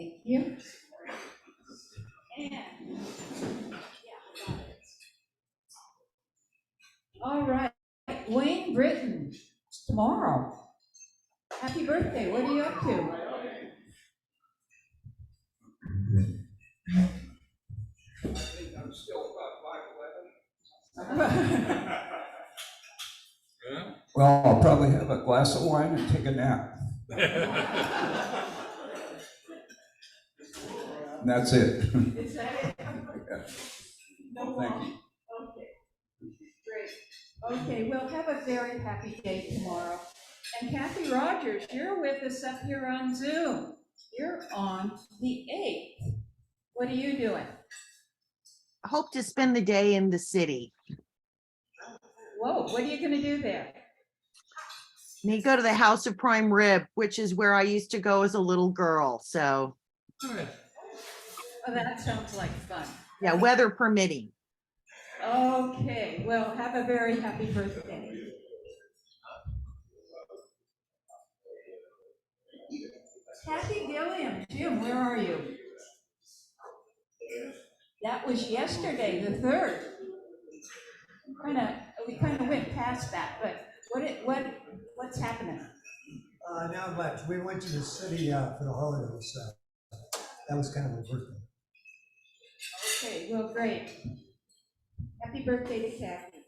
Thank you. And, yeah, got it. All right, Wayne Britton, it's tomorrow. Happy birthday, what are you up to? I'm still about 5'11". Well, I'll probably have a glass of wine and take a nap. And that's it. Is that it? Yeah. No, thank you. Okay, great. Okay, well, have a very happy day tomorrow. And Kathy Rogers, you're with us up here on Zoom. You're on the 8th. What are you doing? I hope to spend the day in the city. Whoa, what are you going to do there? Me go to the House of Prime Rib, which is where I used to go as a little girl. So, Oh, that sounds like fun. yeah, weather permitting. Okay, well, have a very happy birthday. Kathy Gilliam, Jim, where are you? That was yesterday, the 3rd. We kind of went past that, but what's happening? Not much. We went to the city for the holidays, so that was kind of a birthday. Okay, well, great. Happy birthday to Kathy.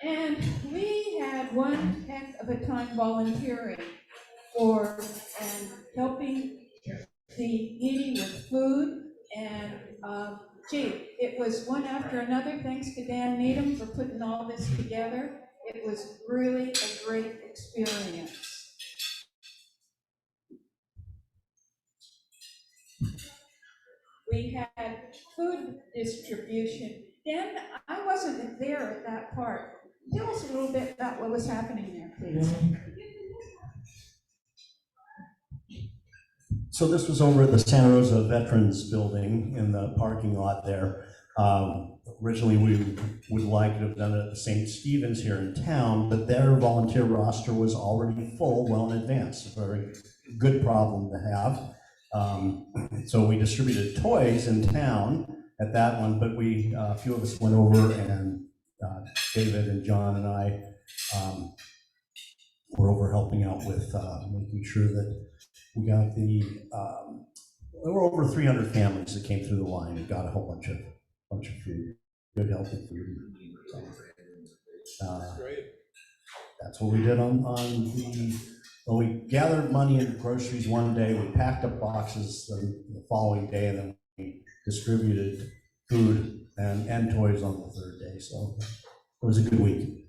And we had one heck of a time volunteering for and helping the needy with food. And it was one after another. Thanks to Dan Needham for putting all this together. It was really a great experience. We had food distribution. Dan, I wasn't there at that part. Tell us a little bit about what was happening there, please. So this was over at the Santa Rosa Veterans Building in the parking lot there. Originally, we would like to have done it at St. Stephen's here in town, but their volunteer roster was already full well in advance. A very good problem to have. So we distributed toys in town at that one, but a few of us went over, and David and John and I were over helping out with making sure that we got there were over 300 families that came through the line and got a whole bunch of food, good healthy food. So, that's what we did we gathered money in groceries one day, we packed up boxes the following day, and then we distributed food and toys on the 3rd day. So it was a good week.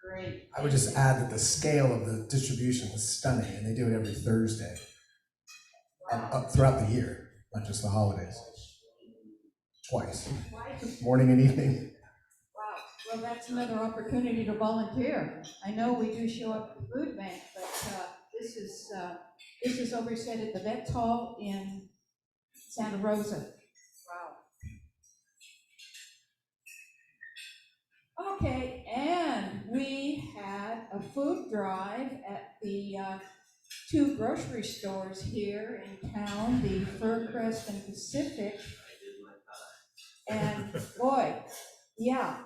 Great. I would just add that the scale of the distribution was stunning, and they do it every Thursday up throughout the year, not just the holidays. Twice, morning and evening. Wow, well, that's another opportunity to volunteer. I know we do show up at the food bank, but this is overset at the Vets Hall in Santa Rosa. Wow. Okay, and we had a food drive at the 2 grocery stores here in town, the Furcrest and Pacific. And boy, yeah,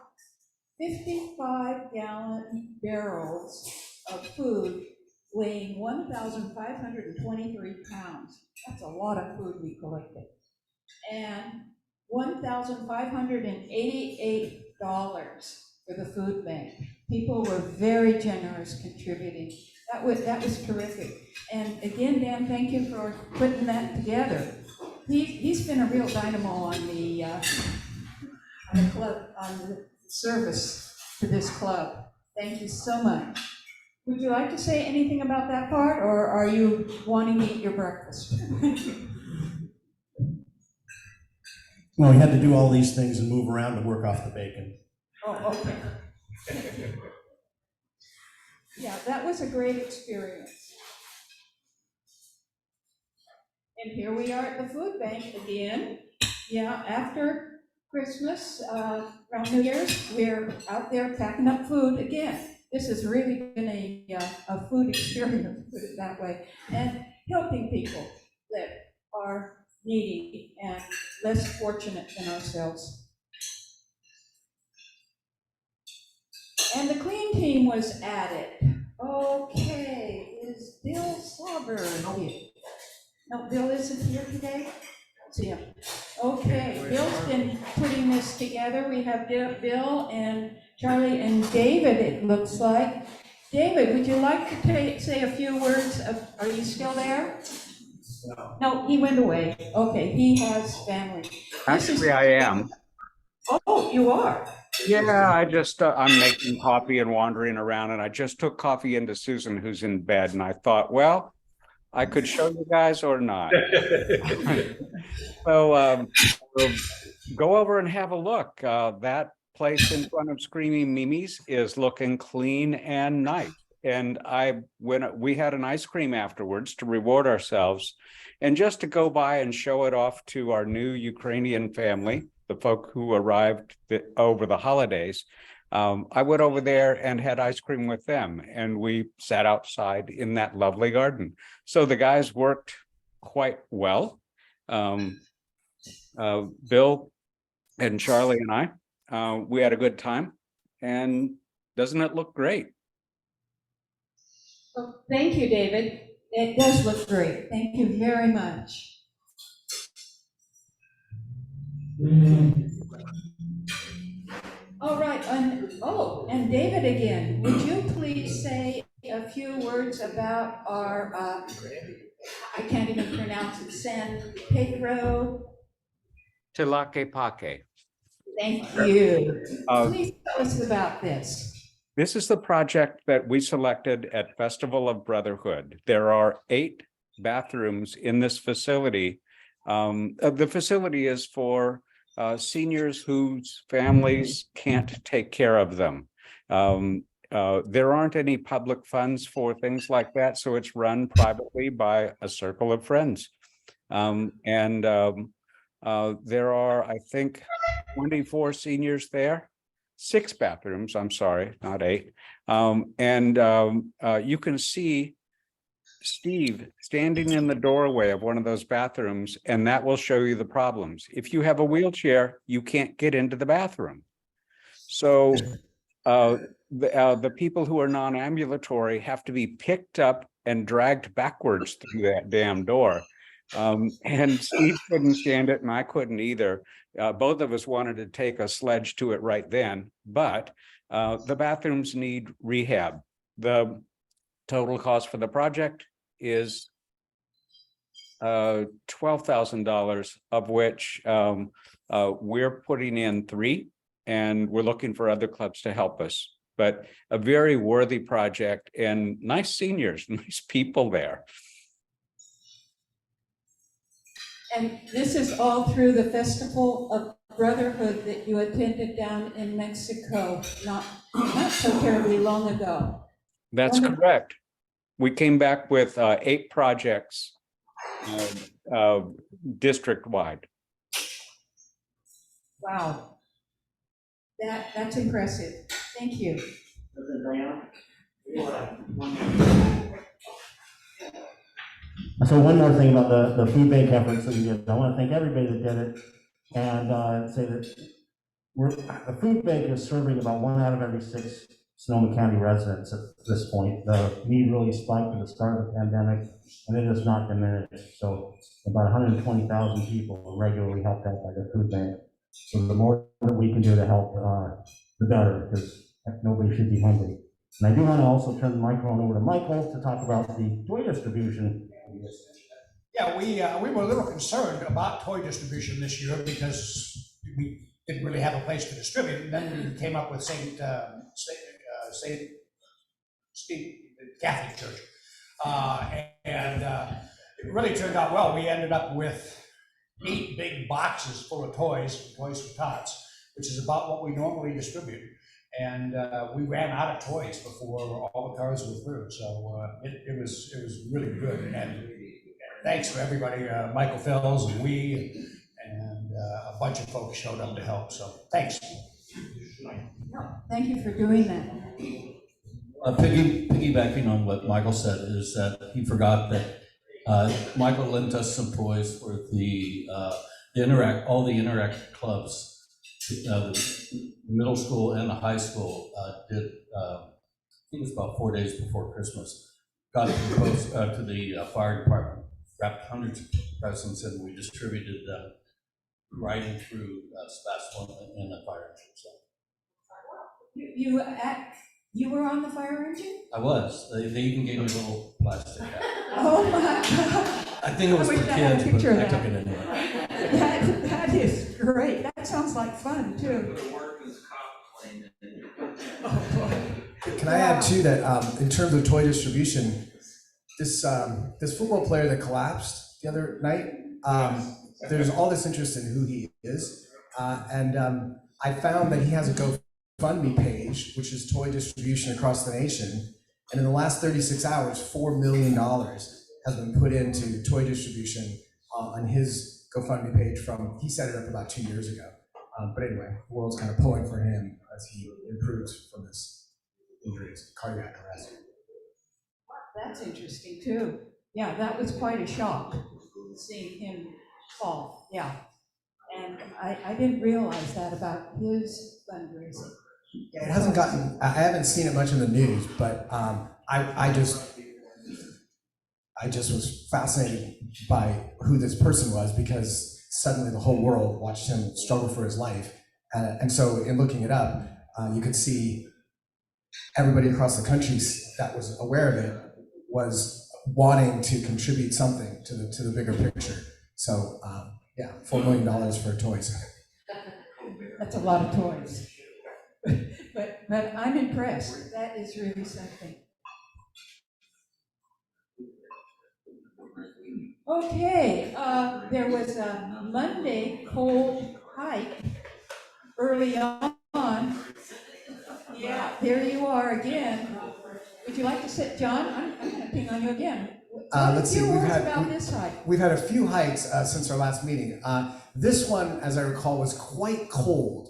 55-gallon barrels of food weighing 1,523 pounds. That's a lot of food we collected. And $1,588 for the food bank. People were very generous contributing. That was terrific. And again, Dan, thank you for putting that together. He's been a real dynamo on the club, on the service to this club. Thank you so much. Would you like to say anything about that part, or are you wanting to eat your breakfast? Well, we had to do all these things and move around to work off the bacon. Oh, okay. Yeah, that was a great experience. And here we are at the food bank again. Yeah, after Christmas, around New Year's, we're out there packing up food again. this has really been a food experiment, put it that way, and helping people that are needy and less fortunate than ourselves. And the clean team was added. Okay, is Bill Sauber here? No, Bill isn't here today? See him. Okay, Bill's been putting this together. We have Bill and Charlie and David, it looks like. David, would you like to say a few words? Are you still there? No, he went away. Okay, he has family. Actually, I am. Oh, you are? Yeah, I'm making coffee and wandering around, and I just took coffee into Susan, who's in bed, and I thought, well, I could show you guys or not. So we'll go over and have a look. That place in front of Screaming Mimi's is looking clean and nice. And we had an ice cream afterwards to reward ourselves, and just to go by and show it off to our new Ukrainian family, the folk who arrived over the holidays. I went over there and had ice cream with them, and we sat outside in that lovely garden. So the guys worked quite well. Bill and Charlie and I, we had a good time, and doesn't it look great? Well, thank you, David. It does look great. Thank you very much. All right, and David again, would you please say a few words about our, I can't even pronounce it, San Pedro? Tlaquepaque. Thank you. Uh, Please tell us about this. This is the project that we selected at Festival of Brotherhood. There are 8 bathrooms in this facility. The facility is for seniors whose families can't take care of them. There aren't any public funds for things like that, so it's run privately by a circle of friends. There are, I think, 24 seniors there. 6 bathrooms, I'm sorry, not 8. You can see Steve standing in the doorway of one of those bathrooms, and that will show you the problems. If you have a wheelchair, you can't get into the bathroom. So the people who are non-ambulatory have to be picked up and dragged backwards through that damn door. And Steve couldn't stand it, and I couldn't either. Both of us wanted to take a sledge to it right then, but the bathrooms need rehab. The total cost for the project is $12,000, of which we're putting in 3, and we're looking for other clubs to help us. But a very worthy project, and nice seniors, nice people there. And this is all through the Festival of Brotherhood that you attended down in Mexico, not so terribly long ago. That's correct. We came back with 8 projects district-wide. Wow. That's impressive. Thank you. So one more thing about the food bank efforts that we did. I want to thank everybody that did it, and say that the food bank is serving about 1 out of every 6 Sonoma County residents at this point. The need really spiked at the start of the pandemic, and it has not diminished. So about 120,000 people are regularly helped out by the food bank. So the more that we can do to help, the better, because nobody should be hungry. And I do want to also turn the microphone over to Michael to talk about the toy distribution. Yeah, we were a little concerned about toy distribution this year because we didn't really have a place to distribute. And then we came up with St. Steve Catholic Church, and it really turned out well. We ended up with 8 big boxes full of toys for tots, which is about what we normally distribute. And we ran out of toys before all the cars were through, so it was really good. And thanks to everybody, Michael Fells and and a bunch of folks showed up to help. So thanks. No, thank you for doing that. Piggybacking on what Michael said is that he forgot that Michael lent us some toys for the all the Interact clubs. The middle school and the high school did, I think it was about 4 days before Christmas, got to the to the fire department, wrapped hundreds of presents, and we distributed them riding through Sebastopol in a fire engine. So you were on the fire engine? I was. They even gave me a little plastic hat. Oh my God. I think it was I for wish I had a kids, but picture of I that. took it anyway. That is great. That sounds like fun too. Oh boy. Can I add too that in terms of toy distribution, this football player that collapsed the other night, there's all this interest in who he is, and I found that he has a GoFundMe page, which is toy distribution across the nation, and in the last 36 hours, $4 million has been put into toy distribution on his GoFundMe page he set it up about 2 years ago. But anyway, the world's kind of pulling for him as he improves from this injury, cardiac arrest. That's interesting too. Yeah, that was quite a shock, seeing him fall, yeah. And I didn't realize that about his fundraising. Yeah, it hasn't I haven't seen it much in the news, but I just was fascinated by who this person was, because suddenly the whole world watched him struggle for his life. And so in looking it up, you could see everybody across the country that was aware of it was wanting to contribute something to the bigger picture. So yeah, $4 million for toys. That's a lot of toys. But I'm impressed. That is really something. Okay, there was a Monday cold hike early on. Yeah, there you are again. Would you like to sit, John? I'm going to ping on you again. Let's see, about this hike. We've had a few hikes since our last meeting. This one, as I recall, was quite cold.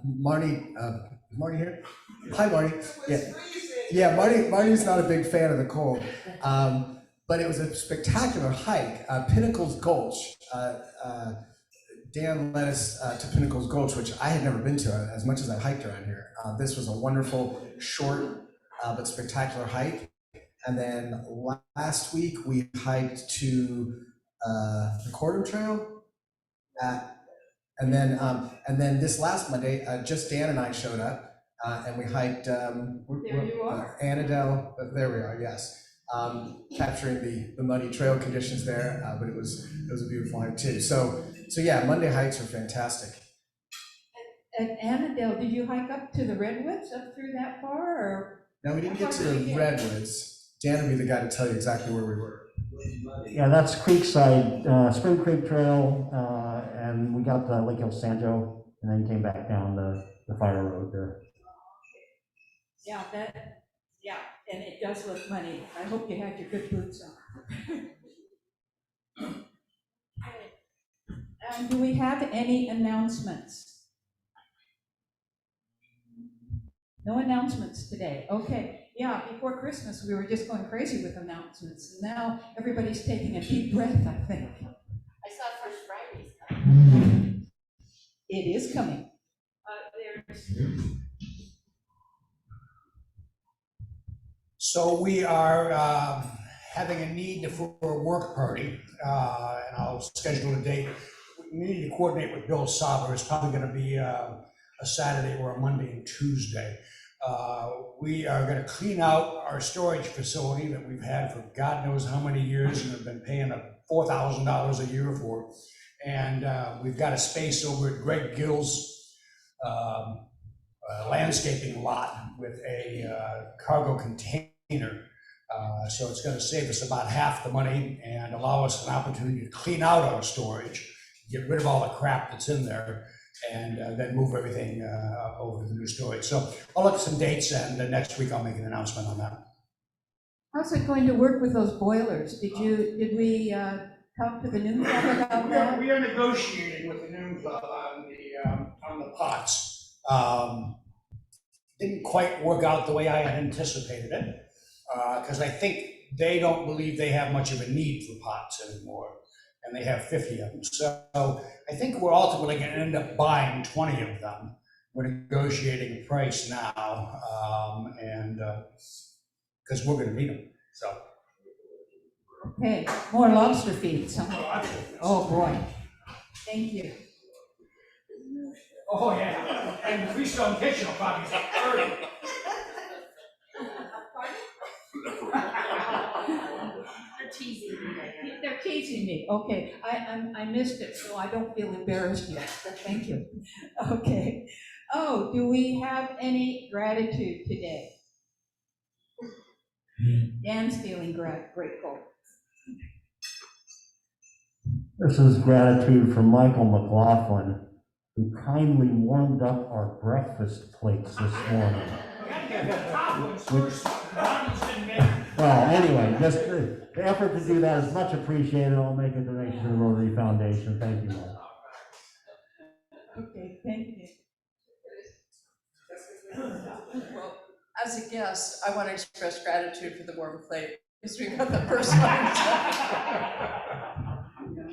Marty here? Hi, Marty. Yeah, Marty's not a big fan of the cold. But it was a spectacular hike. Pinnacles Gulch. Dan led us to Pinnacles Gulch, which I had never been to as much as I hiked around here. This was a wonderful, short, but spectacular hike. And then last week we hiked to the Cordon Trail. And then this last Monday, just Dan and I showed up, and we hiked. There you are. Annandale. There we are. Yes, capturing the muddy trail conditions there, but it was a beautiful hike too. So yeah, Monday hikes are fantastic. At Annandale, did you hike up to the Redwoods, up through that far, or? Now we didn't get to the Redwoods. Dan would be the guy to tell you exactly where we were. Yeah, that's Creekside, Spring Creek Trail, and we got to Lake El Santo, and then came back down the fire road there. Yeah, and it does look muddy. I hope you had your good boots on. Do we have any announcements? No announcements today. Okay. Yeah, before Christmas, we were just going crazy with announcements. And now everybody's taking a deep breath, I think. I saw First Friday's coming. It is coming. So we are having a need for a work party, and I'll schedule a date. We need to coordinate with Bill Sauber. It's probably going to be a Saturday or a Monday and Tuesday. We are going to clean out our storage facility that we've had for God knows how many years and have been paying $4,000 a year for. And we've got a space over at Greg Gill's landscaping lot with a cargo container. So it's going to save us about half the money and allow us an opportunity to clean out our storage, get rid of all the crap that's in there, and then move everything over to the new storage. So I'll look at some dates, and next week I'll make an announcement on that. How's it going to work with those boilers? Did we talk to the new club about that? We are negotiating with the new club on the pots. didn't quite work out the way I had anticipated it, because I think they don't believe they have much of a need for pots anymore, and they have 50 of them. So I think we're ultimately going to end up buying 20 of them. We're negotiating a price now, and because we're going to need them. So. Okay, more lobster feeds, huh? Oh, boy. Thank you. Oh, yeah, and Freestone Kitchen will probably take 30. They're teasing me. They're teasing me. Okay, I missed it, so I don't feel embarrassed yet, but thank you. Okay. Oh, do we have any gratitude today? Dan's feeling grateful. This is gratitude from Michael McLaughlin, who kindly warmed up our breakfast plates this morning. Well, anyway, just the effort to do that is much appreciated. I'll make a donation to the Rotary Foundation. Thank you, Mike. Okay, thank you. Well, as a guest, I want to express gratitude for the warm plate, because we got the first one.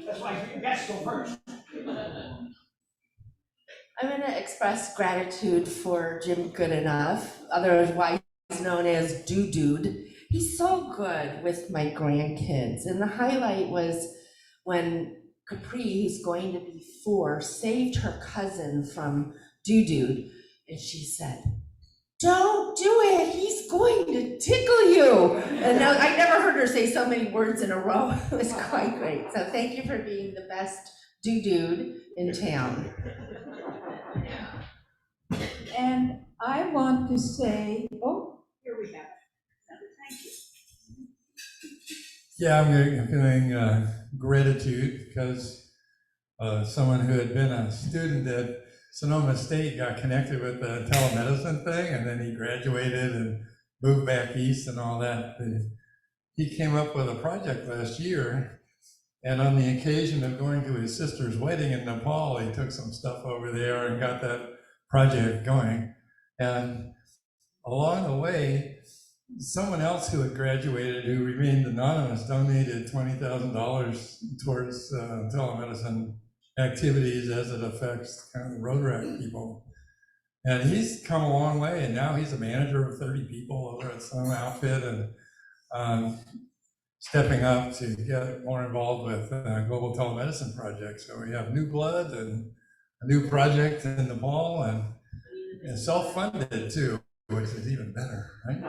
That's why guests go first. I'm going to express gratitude for Jim Goodenough, otherwise known as Dude. He's so good with my grandkids. And the highlight was when Capri, who's going to be 4, saved her cousin from Dude. And she said, "Don't do it, he's going to tickle you." And I never heard her say so many words in a row. It was quite great. So thank you for being the best dude in town. And I want to say, oh, here we have it. Thank you. Yeah, I'm feeling gratitude because someone who had been a student at Sonoma State got connected with the telemedicine thing, and then he graduated and moved back east and all that. He came up with a project last year, and on the occasion of going to his sister's wedding in Nepal, he took some stuff over there and got that project going. And along the way, someone else who had graduated, who remained anonymous, donated $20,000 towards telemedicine activities as it affects kind of the Rotary people. And he's come a long way, and now he's a manager of 30 people over at some outfit, and stepping up to get more involved with global telemedicine projects. So we have new blood and a new project in Nepal, and self-funded too, which is even better, right?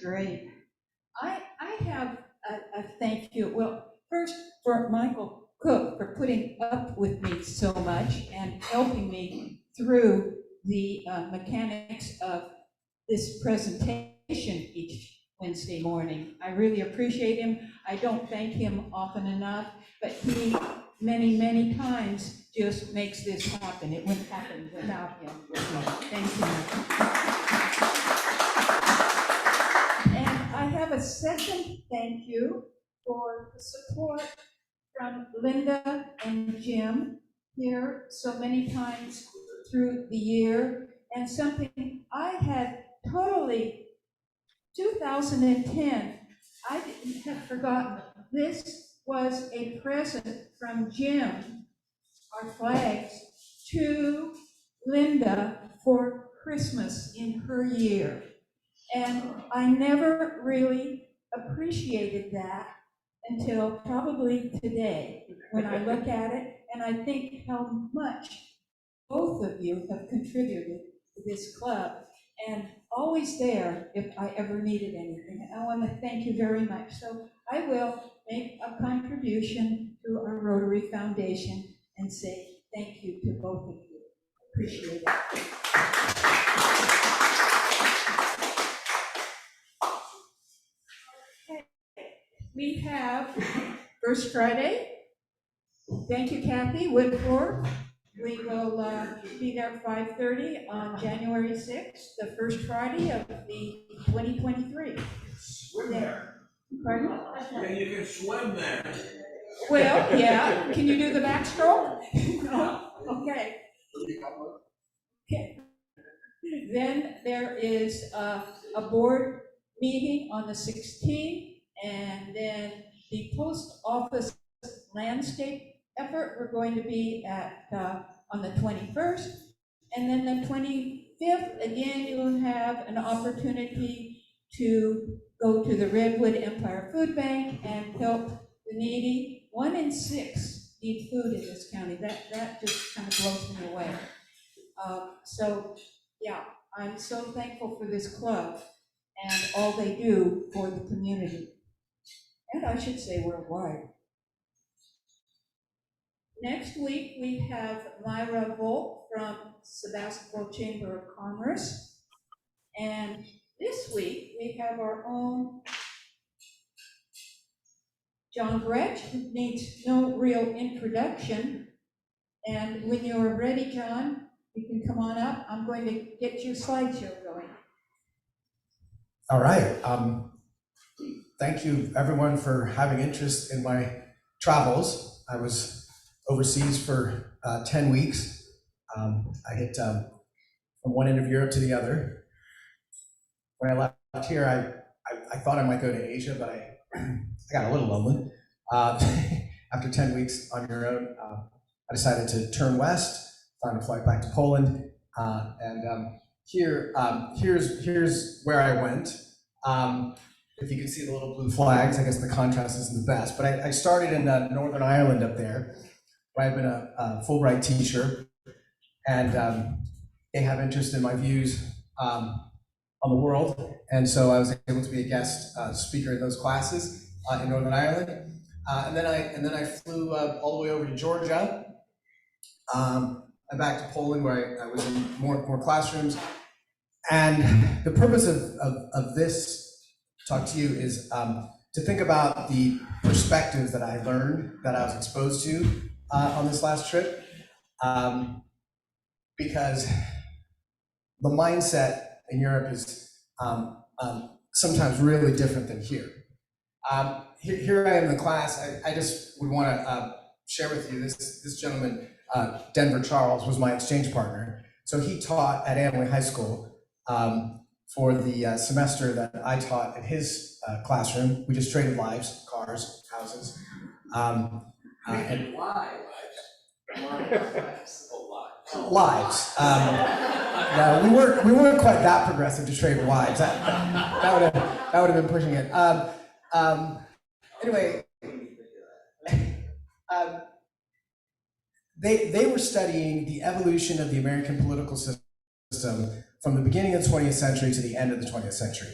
Great. I have a thank you. Well, first for Michael Cook for putting up with me so much and helping me through the mechanics of this presentation each Wednesday morning. I really appreciate him. I don't thank him often enough, but he many, many times just makes this happen. It wouldn't happen without him. Thank you. And I have a second thank you for the support from Linda and Jim here so many times through the year, and something I had totally 2010, I had forgotten. This was a present from Jim, our flags, to Linda for Christmas in her year. And I never really appreciated that until probably today, when I look at it and I think how much both of you have contributed to this club, and always there if I ever needed anything. I want to thank you very much. So I will make a contribution to our Rotary Foundation and say thank you to both of you. Appreciate it. Okay. We have First Friday. Thank you, Kathy Woodford. We will be there at 5:30 on January 6th, the first Friday of the 2023. Swim there. Pardon? Yeah, you can swim there. Well, yeah. Can you do the backstroke? No? Okay. Okay. Then there is a board meeting on the 16th, and then the post office landscape effort, we're going to be at, on the 21st. And then the 25th, again, you will have an opportunity to go to the Redwood Empire Food Bank and help the needy. 1 in 6 need food in this county. That just kind of blows me away. So, yeah, I'm so thankful for this club and all they do for the community. And I should say worldwide. Next week, we have Myra Volk from Sebastopol Chamber of Commerce. And this week, we have our own John Gretsch, who needs no real introduction. And when you're ready, John, you can come on up. I'm going to get your slideshow going. All right. Thank you, everyone, for having interest in my travels. I was overseas for 10 weeks. I hit from one end of Europe to the other. When I left here, I thought I might go to Asia, but I got a little lonely. After 10 weeks on your own, I decided to turn west, found a flight back to Poland, and here's where I went. If you can see the little blue flags, I guess the contrast isn't the best, but I started in Northern Ireland up there, where I've been a Fulbright teacher, and they have interest in my views on the world, and so I was able to be a guest speaker in those classes in Northern Ireland, and then I flew all the way over to Georgia, and back to Poland, where I was in more classrooms, and the purpose of this talk to you is to think about the perspectives that I learned, that I was exposed to on this last trip, because the mindset in Europe is sometimes really different than here. Here I am in the class. I just would want to share with you this gentleman, Denver Charles, was my exchange partner. So he taught at Amway High School for the semester that I taught at his classroom. We just traded lives, cars, houses. And lives. No, we weren't quite that progressive to trade wives. That would have been pushing it. Anyway, they were studying the evolution of the American political system from the beginning of the 20th century to the end of the 20th century.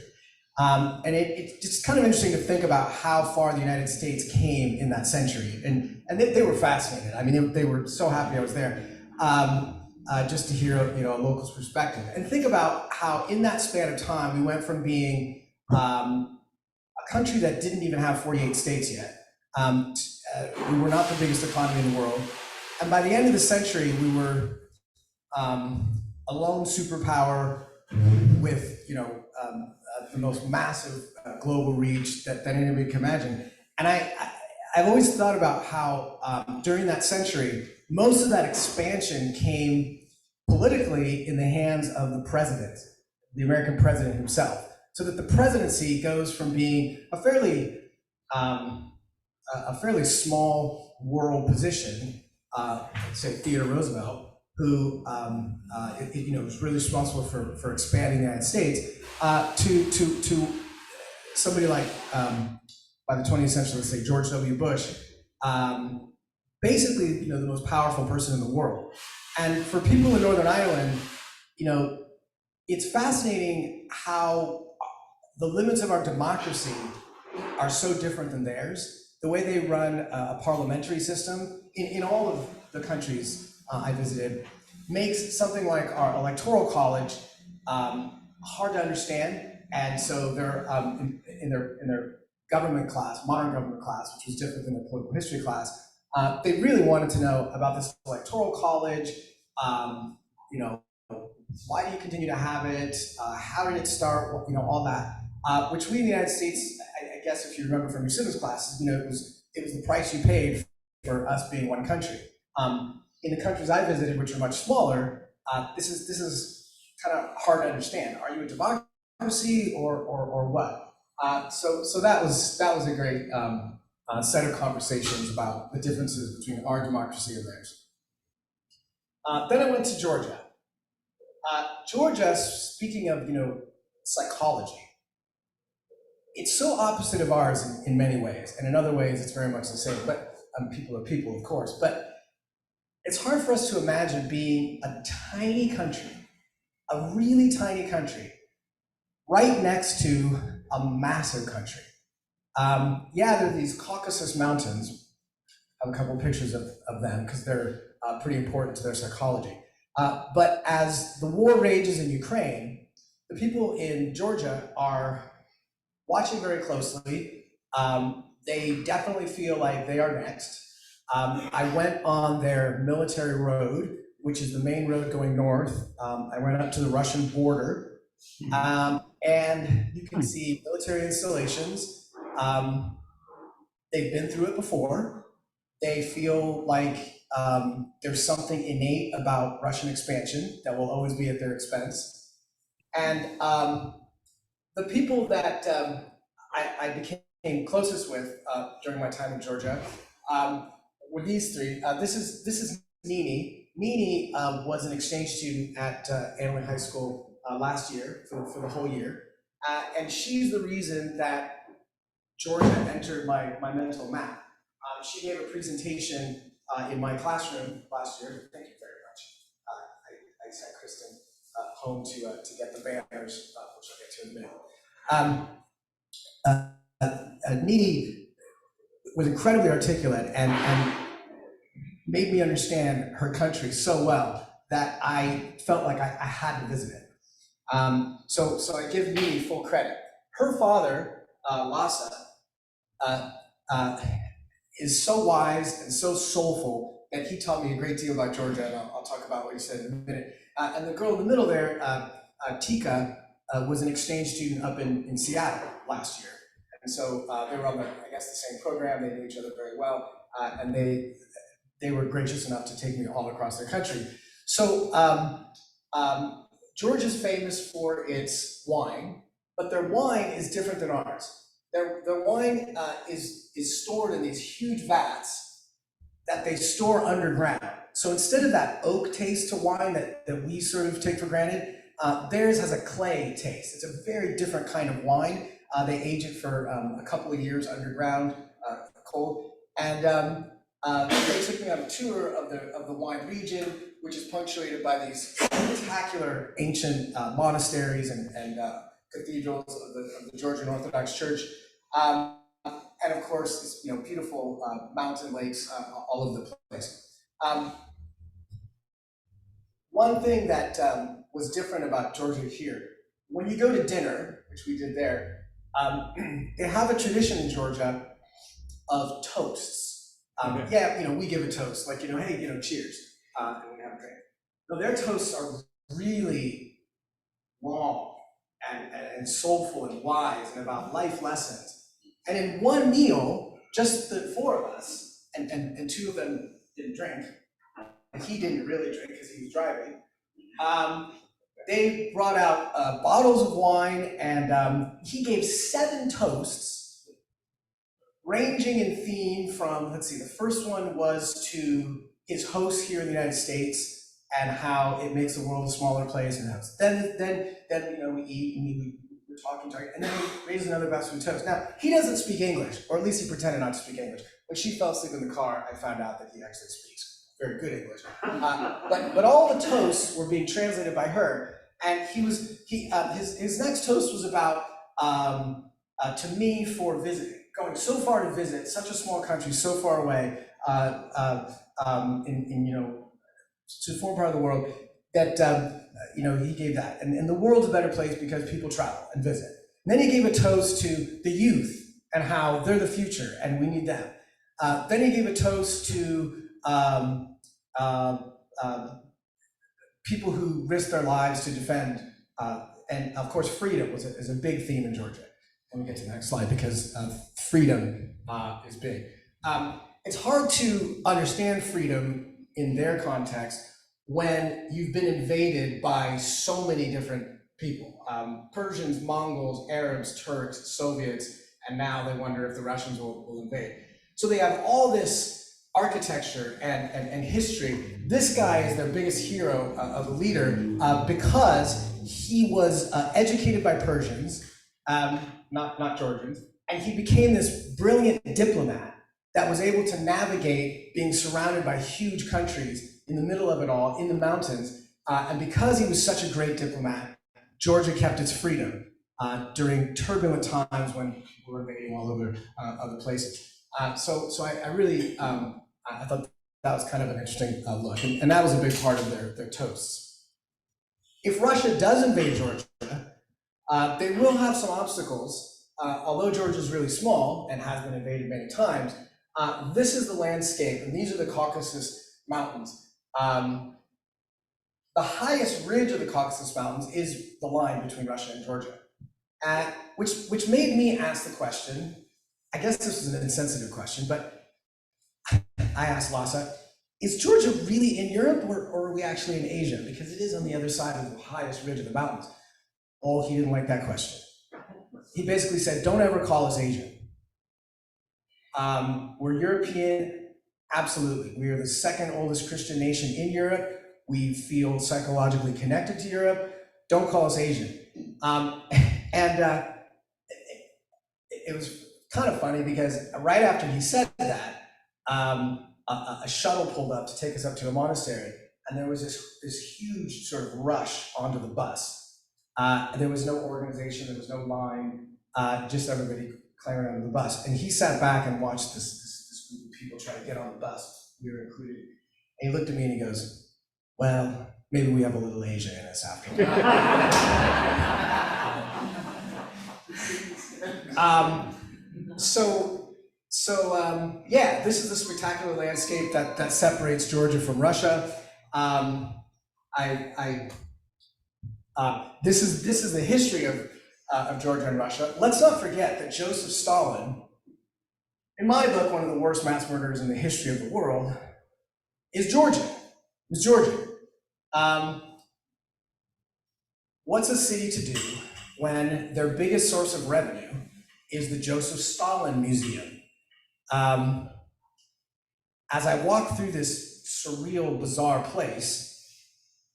And it's just kind of interesting to think about how far the United States came in that century. And they were fascinated. I mean, they were so happy I was there, just to hear, a local's perspective. And think about how in that span of time, we went from being a country that didn't even have 48 states yet. We were not the biggest economy in the world. And by the end of the century, we were a lone superpower with, the most massive global reach that anybody can imagine. And I've always thought about how during that century, most of that expansion came politically in the hands of the president, the American president himself. So that the presidency goes from being a fairly small world position, say Theodore Roosevelt, who was really responsible for expanding the United States, to somebody like, by the 20th century, let's say George W. Bush, basically, the most powerful person in the world. And for people in Northern Ireland, it's fascinating how the limits of our democracy are so different than theirs. The way they run a parliamentary system in all of the countries I visited makes something like our electoral college hard to understand. And so they're in their government class, modern government class, which was different than their political history class, they really wanted to know about this electoral college. Why do you continue to have it? How did it start? All that, which we in the United States, I guess if you remember from your civics classes, it was the price you paid for us being one country. In the countries I visited, which are much smaller, this is kind of hard to understand. Are you a democracy or what? So that was a great set of conversations about the differences between our democracy and theirs. Then I went to Georgia. Georgia, speaking of psychology, it's so opposite of ours in many ways, and in other ways it's very much the same. But people are people, of course. But it's hard for us to imagine being a tiny country, a really tiny country, right next to a massive country. Yeah, there are these Caucasus Mountains. I have a couple of pictures of them because they're pretty important to their psychology. But as the war rages in Ukraine, the people in Georgia are watching very closely. They definitely feel like they are next. I went on their military road, which is the main road going north. I went up to the Russian border, and you can see military installations. They've been through it before. They feel like there's something innate about Russian expansion that will always be at their expense. And the people that I became closest with during my time in Georgia were these three. This is Nini. Nini was an exchange student at Annalee High School last year for the whole year. And she's the reason that Georgia entered my mental map. She gave a presentation in my classroom last year. Thank you very much. I sent Kristen home to get the banners, which I'll get to in a minute. Nini was incredibly articulate and made me understand her country so well that I felt like I had to visit it. So I give Nini full credit. Her father, Lhasa, is so wise and so soulful that he taught me a great deal about Georgia, and I'll talk about what he said in a minute. And the girl in the middle there, Tika, was an exchange student up in Seattle last year. And so they were on the same program, they knew each other very well, and they were gracious enough to take me all across their country. So Georgia's famous for its wine, but their wine is different than ours. Their wine is stored in these huge vats that they store underground. So instead of that oak taste to wine that we sort of take for granted, theirs has a clay taste. It's a very different kind of wine. They age it for a couple of years underground, cold. And they took me on a tour of the wine region, which is punctuated by these spectacular ancient monasteries and cathedrals of the Georgian Orthodox Church. And of course, beautiful mountain lakes all over the place. One thing that was different about Georgia here, when you go to dinner, which we did there, they have a tradition in Georgia of toasts. Yeah, we give a toast, like, hey, cheers, and we have a drink. No, their toasts are really long and soulful and wise and about life lessons. And in one meal, just the four of us, and two of them didn't drink, and he didn't really drink because he was driving, they brought out bottles of wine, and he gave 7 toasts, ranging in theme from, let's see, the first one was to his host here in the United States and how it makes the world a smaller place. And then we eat and we're talking, and then he raises another glass of toast. Now, he doesn't speak English, or at least he pretended not to speak English. When she fell asleep in the car, I found out that he actually speaks very good English. But all the toasts were being translated by her, and his next toast was about to me for visiting, going so far to visit such a small country, so far away, to a foreign part of the world, that he gave that. And the world's a better place because people travel and visit. And then he gave a toast to the youth and how they're the future and we need them. Then he gave a toast to people who risk their lives to defend, and of course freedom is a big theme in Georgia. Let me get to the next slide because freedom is big. It's hard to understand freedom in their context when you've been invaded by so many different people. Persians, Mongols, Arabs, Turks, Soviets, and now they wonder if the Russians will invade. So they have all this architecture and history. This guy is their biggest hero of a leader because he was educated by Persians, not Georgians, and he became this brilliant diplomat that was able to navigate being surrounded by huge countries in the middle of it all, in the mountains. And because he was such a great diplomat, Georgia kept its freedom during turbulent times when people were invading all over other places. So I really, I thought that was kind of an interesting look. And that was a big part of their toasts. If Russia does invade Georgia, they will have some obstacles. Although Georgia is really small and has been invaded many times, this is the landscape, and these are the Caucasus Mountains. The highest ridge of the Caucasus Mountains is the line between Russia and Georgia, which made me ask the question. I guess this was an insensitive question, but I asked Lhasa, is Georgia really in Europe or are we actually in Asia? Because it is on the other side of the highest ridge of the mountains. Oh, he didn't like that question. He basically said, don't ever call us Asian. We're European, absolutely. We are the second oldest Christian nation in Europe. We feel psychologically connected to Europe. Don't call us Asian. It was kind of funny because right after he said that, a shuttle pulled up to take us up to a monastery, and there was this huge sort of rush onto the bus. There was no organization, there was no line, just everybody clamoring onto the bus. And he sat back and watched this group of people try to get on the bus. We were included. And he looked at me and he goes, well, maybe we have a little Asia in us after all. Yeah, this is the spectacular landscape that separates Georgia from Russia. This is the history of Georgia and Russia. Let's not forget that Joseph Stalin, in my book, one of the worst mass murderers in the history of the world, is Georgian. Is Georgian. What's a city to do when their biggest source of revenue is the Joseph Stalin Museum? As I walk through this surreal, bizarre place,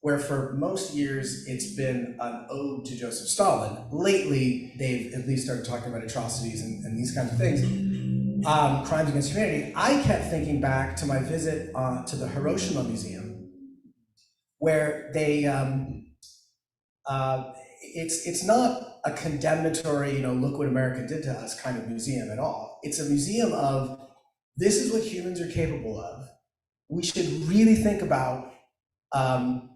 where for most years it's been an ode to Joseph Stalin, lately they've at least started talking about atrocities and these kinds of things, crimes against humanity, I kept thinking back to my visit to the Hiroshima Museum, where they, it's not a condemnatory, look what America did to us kind of museum at all. It's a museum of, this is what humans are capable of. We should really think about how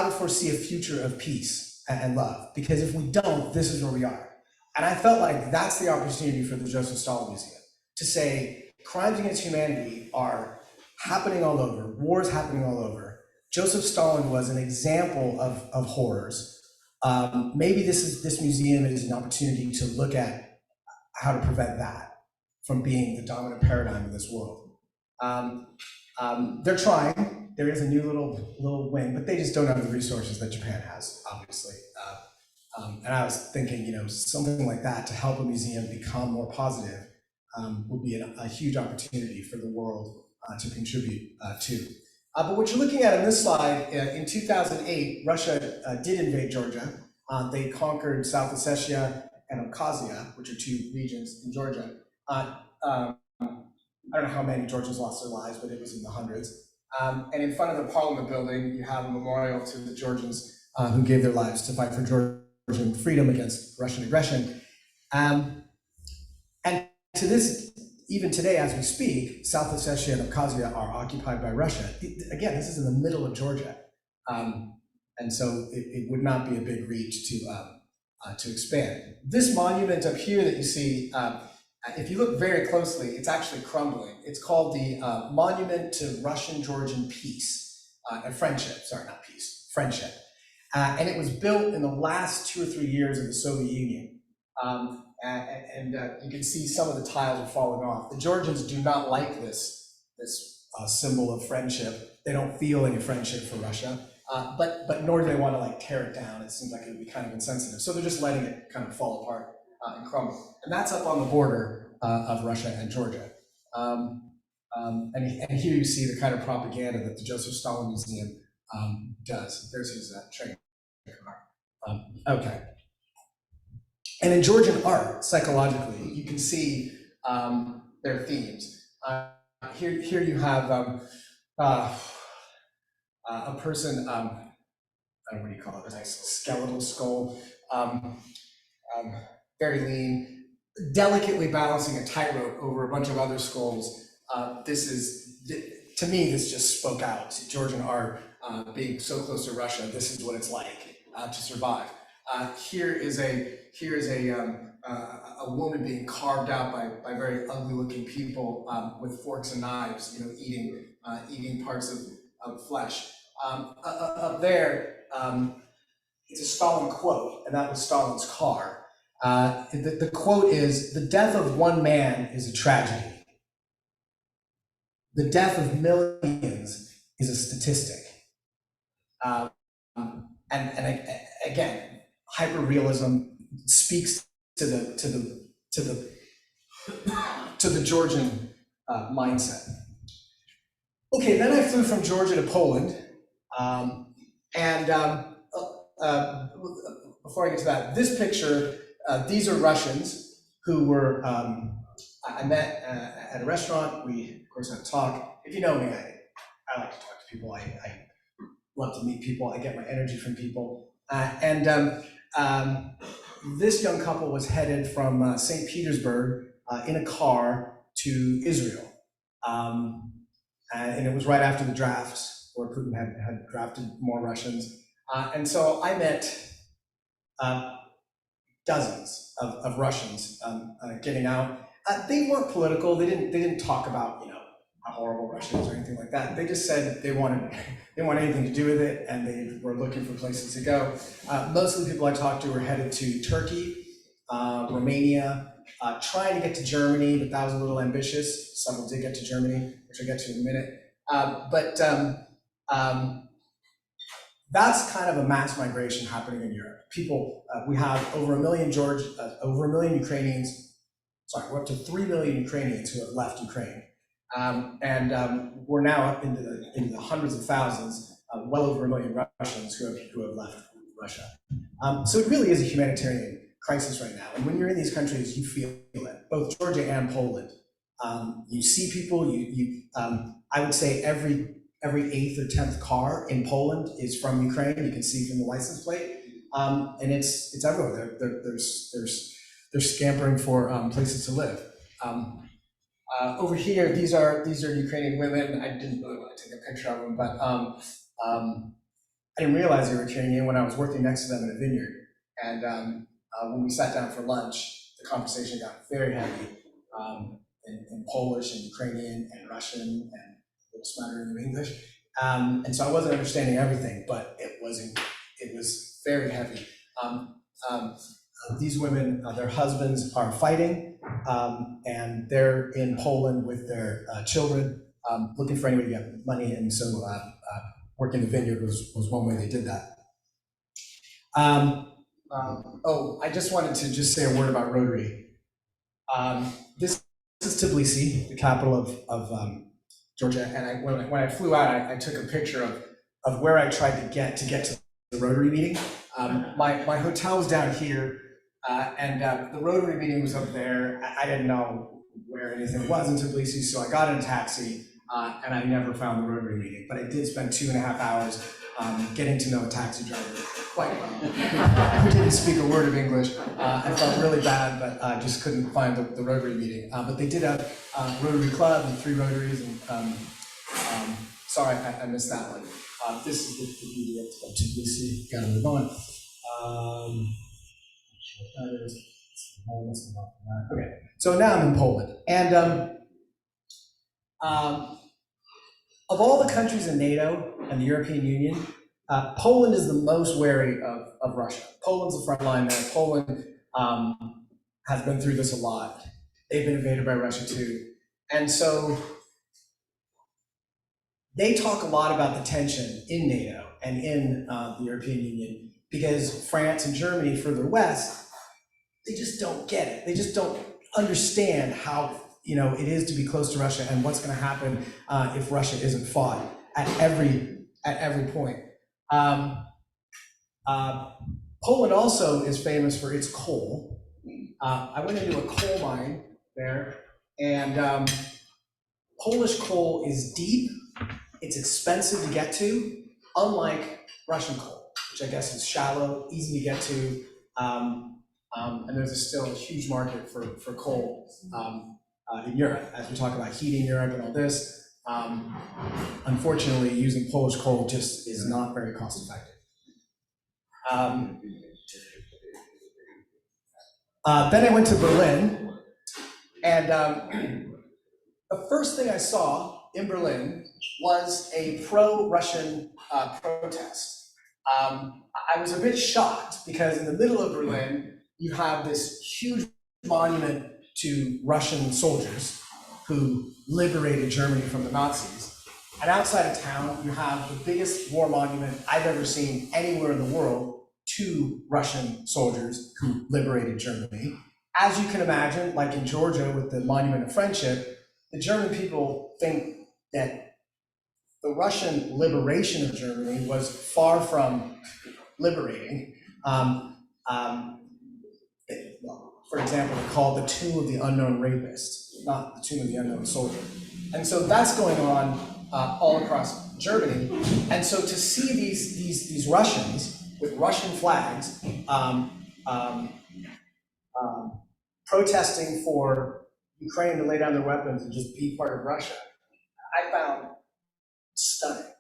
to foresee a future of peace and love, because if we don't, this is where we are. And I felt like that's the opportunity for the Joseph Stalin Museum, to say crimes against humanity are happening all over, wars happening all over. Joseph Stalin was an example of horrors. Maybe this museum is an opportunity to look at how to prevent that from being the dominant paradigm of this world. They're trying. There is a new little wing, but they just don't have the resources that Japan has, obviously. And I was thinking, something like that to help a museum become more positive would be a huge opportunity for the world to contribute to. But what you're looking at in this slide, in 2008, Russia did invade Georgia. They conquered South Ossetia and Abkhazia, which are two regions in Georgia. I don't know how many Georgians lost their lives, but it was in the hundreds. And in front of the Parliament building, you have a memorial to the Georgians who gave their lives to fight for Georgian freedom against Russian aggression. And to this, even today as we speak, South Ossetia and Abkhazia are occupied by Russia. Again, this is in the middle of Georgia. And so it would not be a big reach to expand. This monument up here that you see, if you look very closely, it's actually crumbling. It's called the Monument to Russian-Georgian Peace and Friendship. Sorry, not peace, friendship. And it was built in the last 2 or 3 years of the Soviet Union. You can see some of the tiles are falling off. The Georgians do not like this symbol of friendship. They don't feel any friendship for Russia, but nor do they want to like tear it down. It seems like it would be kind of insensitive. So they're just letting it kind of fall apart and crumble. And that's up on the border of Russia and Georgia. And here you see the kind of propaganda that the Joseph Stalin Museum does. There's his train car. Okay. And in Georgian art, psychologically, you can see their themes. Here you have a person, what do you call it? A nice skeletal skull, very lean, delicately balancing a tightrope over a bunch of other skulls. To me, this just spoke out. Georgian art, being so close to Russia, this is what it's like to survive. Here is a woman being carved out by very ugly-looking people with forks and knives, eating parts of flesh. Up there, it's a Stalin quote, and that was Stalin's car. The quote is, "The death of one man is a tragedy. The death of millions is a statistic." And again, hyperrealism speaks to the Georgian mindset. Okay, then I flew from Georgia to Poland, before I get to that, this picture, these are Russians who were, I met at a restaurant. We, of course, had a talk. If you know me, I like to talk to people. I love to meet people. I get my energy from people. This young couple was headed from St. Petersburg in a car to Israel. And it was right after the drafts, where Putin had drafted more Russians. And so I met dozens of Russians getting out. They weren't political. They didn't talk about how horrible Russia is or anything like that. They just said they didn't want anything to do with it, and they were looking for places to go. Most of the people I talked to were headed to Turkey, Romania, trying to get to Germany, but that was a little ambitious. Some did get to Germany, which I'll get to in a minute. That's kind of a mass migration happening in Europe. People, we have over a million Ukrainians. Sorry, we're up to 3 million Ukrainians who have left Ukraine. We're now up into the hundreds of thousands, well over 1 million Russians who have left Russia. So it really is a humanitarian crisis right now. And when you're in these countries, you feel it, both Georgia and Poland. You see people, I would say every 8th or 10th car in Poland is from Ukraine. You can see from the license plate. And it's everywhere. They're scampering for places to live. Over here, these are Ukrainian women. I didn't really want to take a picture of them, but I didn't realize they were Ukrainian when I was working next to them in a vineyard. And when we sat down for lunch, the conversation got very heavy in Polish and Ukrainian and Russian and a little smattering of English. And so I wasn't understanding everything, but it was very heavy. These women, their husbands are fighting, and they're in Poland with their children, looking for anybody to get money. And so working the vineyard was one way they did that. I just wanted to say a word about Rotary. This is Tbilisi, the capital of Georgia. And when I flew out, I took a picture of where I tried to get to the Rotary meeting. My hotel was down here. And the Rotary meeting was up there. I didn't know where anything was in Tbilisi, so I got in a taxi, and I never found the Rotary meeting. But I did spend 2.5 hours getting to know a taxi driver quite well. Who didn't speak a word of English. I felt really bad, but I just couldn't find the Rotary meeting. But they did have a Rotary Club and 3 Rotaries, and sorry, I missed that one. This is the beauty of Tbilisi. Gotta move on. Okay, so now I'm in Poland, and of all the countries in NATO and the European Union, Poland is the most wary of Russia. Poland's the front line there. Poland has been through this a lot. They've been invaded by Russia too, and so they talk a lot about the tension in NATO and in the European Union, because France and Germany further west, they just don't get it. They just don't understand how it is to be close to Russia and what's going to happen if Russia isn't fought at every point. Poland also is famous for its coal. I went into a coal mine there, and Polish coal is deep. It's expensive to get to, unlike Russian coal, which I guess is shallow, easy to get to, and there's still a huge market for coal in Europe, as we talk about heating Europe and all this. Unfortunately, using Polish coal just is not very cost effective. Then I went to Berlin, and the first thing I saw in Berlin was a pro-Russian protest. I was a bit shocked because in the middle of Berlin, you have this huge monument to Russian soldiers who liberated Germany from the Nazis. And outside of town, you have the biggest war monument I've ever seen anywhere in the world to Russian soldiers who liberated Germany. As you can imagine, like in Georgia with the Monument of Friendship, the German people think that the Russian liberation of Germany was far from liberating. For example, they call it the tomb of the unknown rapist, not the tomb of the unknown soldier. And so that's going on all across Germany. And so to see these Russians with Russian flags protesting for Ukraine to lay down their weapons and just be part of Russia, I found stunning.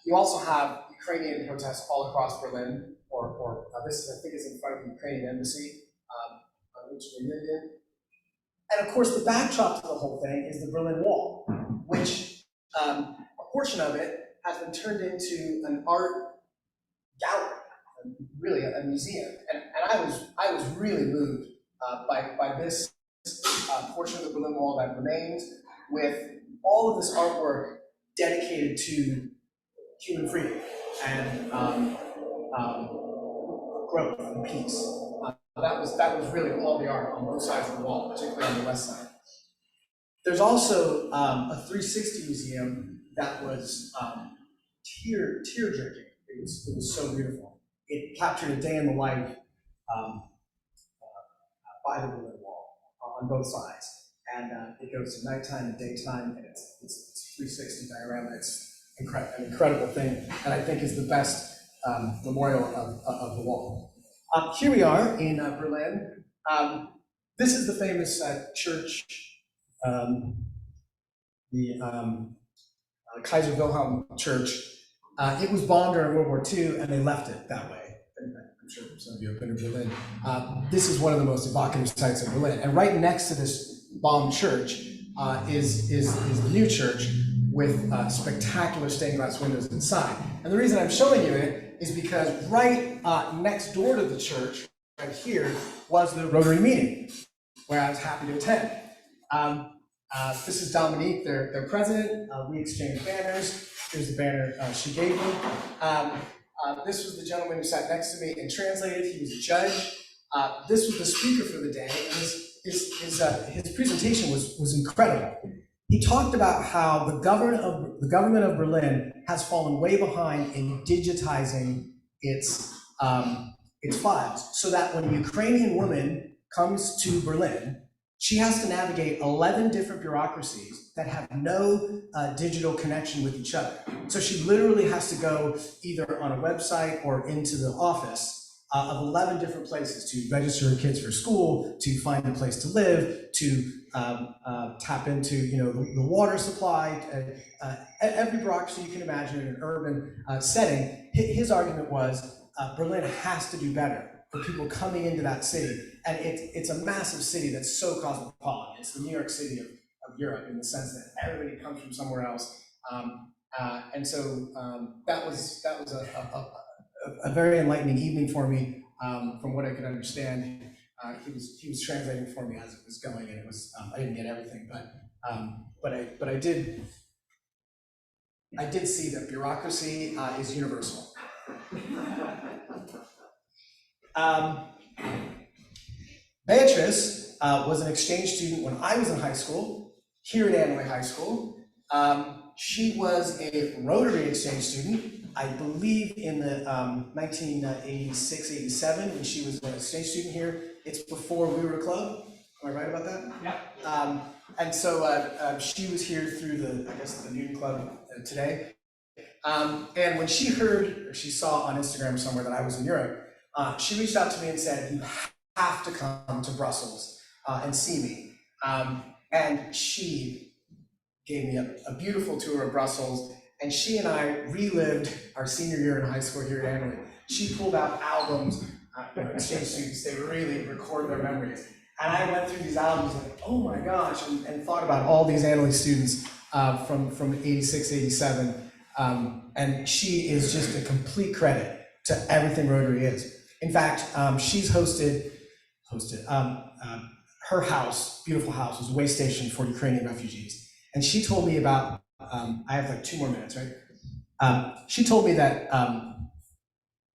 You also have Ukrainian protests all across Berlin, or this is, I think, is in front of the Ukrainian embassy, which we lived in. And of course, the backdrop to the whole thing is the Berlin Wall, which a portion of it has been turned into an art gallery, really a museum. And I was really moved by this portion of the Berlin Wall that remains, with all of this artwork dedicated to human freedom and growth and peace. That was really all the art on both sides of the wall, particularly on the west side. There's also a 360 museum that was tear-jerking. It was so beautiful. It captured a day in the life by the Berlin Wall on both sides. And it goes to nighttime and daytime, and it's 360 diorama. It's an incredible thing, and I think is the best memorial of the wall. Here we are in Berlin. This is the famous church, the Kaiser Wilhelm Church. It was bombed during World War II, and they left it that way. I'm sure some of you have been to Berlin. This is one of the most evocative sites in Berlin. And right next to this bombed church is the new church with spectacular stained glass windows inside. And the reason I'm showing you it is because right next door to the church, right here, was the Rotary meeting, where I was happy to attend. This is Dominique, their president. We exchanged banners. Here's the banner she gave me. This was the gentleman who sat next to me and translated. He was a judge. This was the speaker for the day, and his presentation was incredible. He talked about how the government of Berlin has fallen way behind in digitizing its files, so that when a Ukrainian woman comes to Berlin, she has to navigate 11 different bureaucracies that have no digital connection with each other. So she literally has to go either on a website or into the office of 11 different places to register her kids for school, to find a place to live, to tap into the water supply, every bureaucracy you can imagine in an urban setting. His argument was Berlin has to do better for people coming into that city. And it's a massive city that's so cosmopolitan. It's the New York City of Europe, in the sense that everybody comes from somewhere else. And so that was a very enlightening evening for me, from what I could understand. He was translating for me as it was going, and it was I didn't get everything, but I did I did see that bureaucracy is universal. Beatrice was an exchange student when I was in high school, here at Anway High School. She was a Rotary exchange student, I believe in the 1986, 87, when she was an exchange student here. It's before we were a club. Am I right about that? Yep. And so she was here through the, I guess, the Newton Club today. And when she heard, or she saw on Instagram somewhere that I was in Europe, she reached out to me and said, "You have to come to Brussels and see me." And she gave me a beautiful tour of Brussels, and she and I relived our senior year in high school here at Anway. She pulled out albums, exchange students, they really record their memories. And I went through these albums like, oh my gosh, and thought about all these Anway students from 86, 87. And she is just a complete credit to everything Rotary is. In fact, she's hosted her house, beautiful house, was a way station for Ukrainian refugees. And she told me about, I have like 2 more minutes, right? She told me that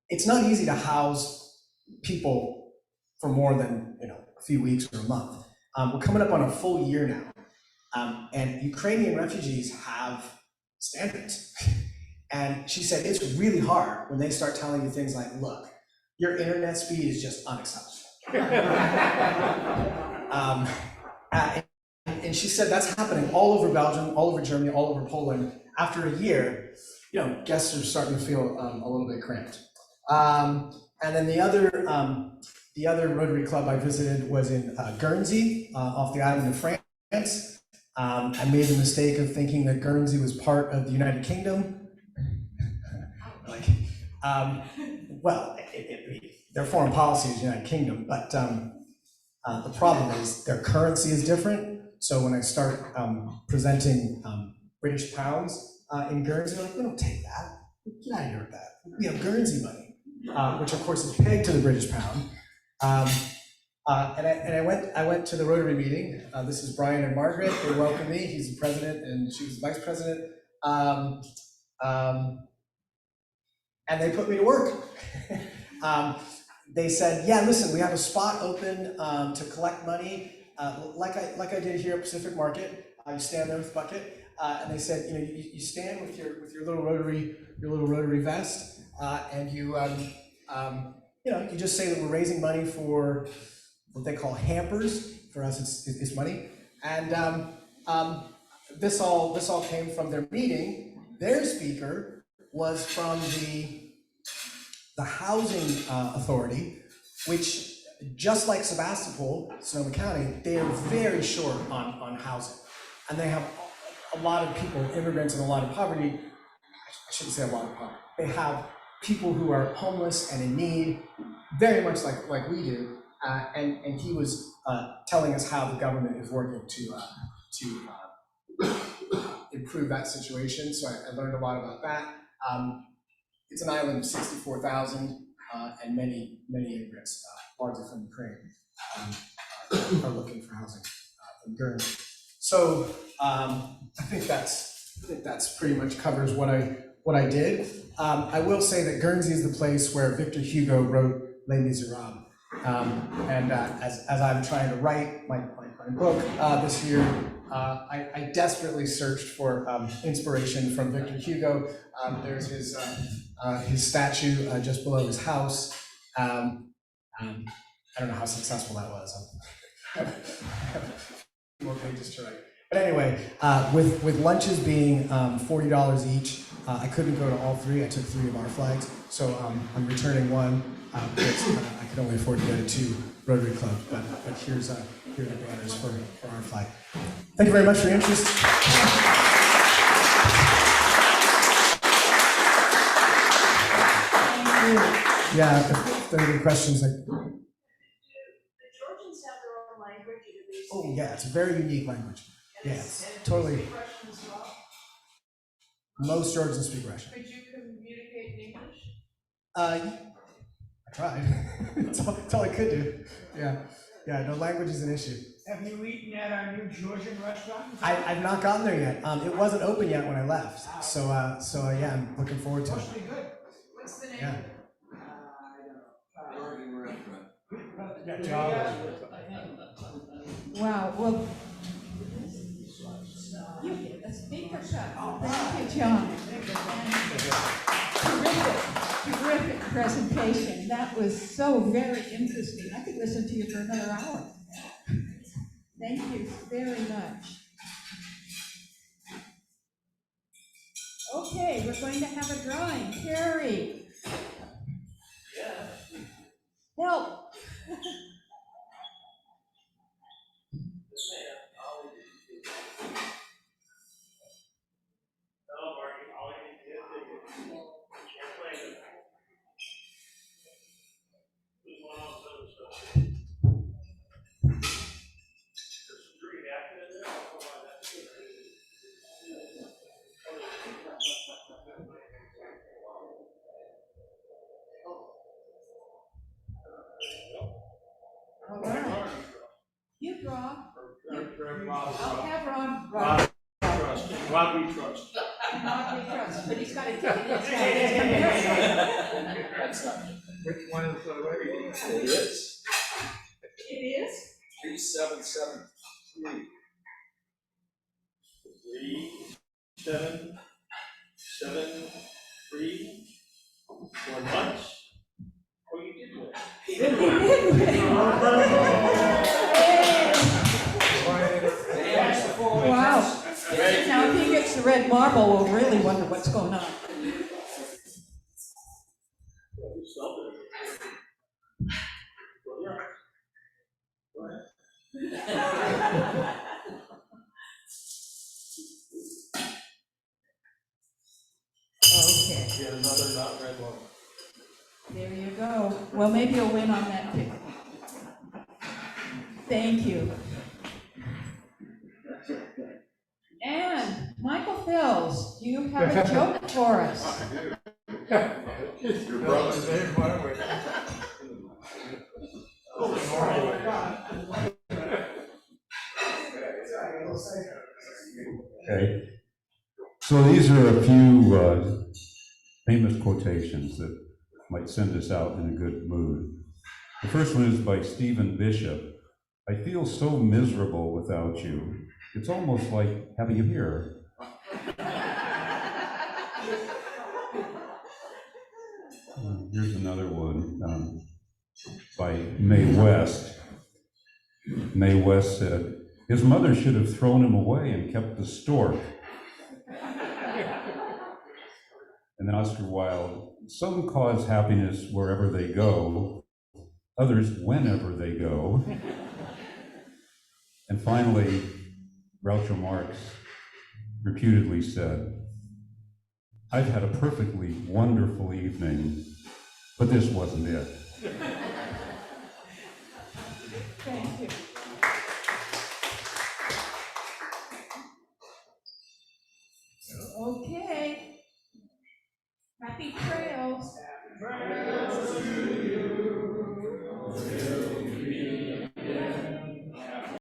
it's not easy to house people for more than a few weeks or a month. We're coming up on a full year now, and Ukrainian refugees have standards. And she said it's really hard when they start telling you things like, "Look, your internet speed is just unacceptable." And she said that's happening all over Belgium, all over Germany, all over Poland. After a year, guests are starting to feel a little bit cramped. And then the other Rotary club I visited was in Guernsey, off the island of France. I made the mistake of thinking that Guernsey was part of the United Kingdom. Their foreign policy is United Kingdom, but the problem is their currency is different. So when I start presenting British pounds in Guernsey, they're like, "We don't take that. Get out of here with that. We have Guernsey money," which of course is pegged to the British pound. I went to the Rotary meeting. This is Brian and Margaret. They welcomed me. He's the president and she was the vice president. And they put me to work. They said, "Yeah, listen, we have a spot open to collect money, like I did here at Pacific Market. You stand there with a bucket." And they said, you stand with your little Rotary vest, and you just say that we're raising money for what they call hampers. For us, it's money. And this all came from their meeting. Their speaker was from the housing authority, which, just like Sebastopol, Sonoma County, they are very short on housing. And they have a lot of people, immigrants, and a lot of poverty. I shouldn't say a lot of poverty. They have people who are homeless and in need, very much like we do. And he was telling us how the government is working to improve that situation. So I learned a lot about that. It's an island of 64,000, and many immigrants, largely from Ukraine, are looking for housing in Guernsey. So I think that's pretty much covers what I did. I will say that Guernsey is the place where Victor Hugo wrote Les Miserables. And as I'm trying to write my book this year, I desperately searched for inspiration from Victor Hugo. There's his statue just below his house. I don't know how successful that was. More pages to write. But anyway, with lunches being $40 each, I couldn't go to all 3. I took 3 of our flags, so I'm returning one because I could only afford to go to 2 Rotary clubs. But here are the banners for our flag. Thank you very much for your interest. Yeah, if there are any questions. The Georgians have their own language. Oh yeah, it's a very unique language. Yes, totally. Russian as well? Most Georgians speak Russian. Could you communicate in English? I tried. That's all I could do. Yeah. Yeah, no language is an issue. Have you eaten at our new Georgian restaurant? I've not gotten there yet. It wasn't open yet when I left. So yeah, I'm looking forward to it. Must be good. What's the name? Yeah. Wow, well, you get a speaker shot. Thank you, John. Terrific presentation. That was so very interesting. I could listen to you for another hour. Thank you very much. Okay, we're going to have a drawing. Carrie. Help. All right. You draw. I'll have Ron. Rob we trust. Not we trust, but he's got a ticket in his hand. Which one is the ready? It is. It is? 3773. 3773. 4 months. Oh, you did win. He did win. Wow. Now, if he gets the red marble, we'll really wonder what's going on. Okay. Get another not red one. There you go. Well, maybe you'll win on that ticket. Thank you. And Michael Phils, do you have a joke for us? Your brother's name, by the way. Okay. So these are a few famous quotations that might send us out in a good mood. The first one is by Stephen Bishop. I feel so miserable without you. It's almost like having you here. Here's another one by Mae West. Mae West said, his mother should have thrown him away and kept the stork. And then Oscar Wilde, some cause happiness wherever they go, others whenever they go. And finally, Groucho Marx reputedly said, I've had a perfectly wonderful evening, but this wasn't it. Thank you. Okay. Happy trails. Happy trails to you.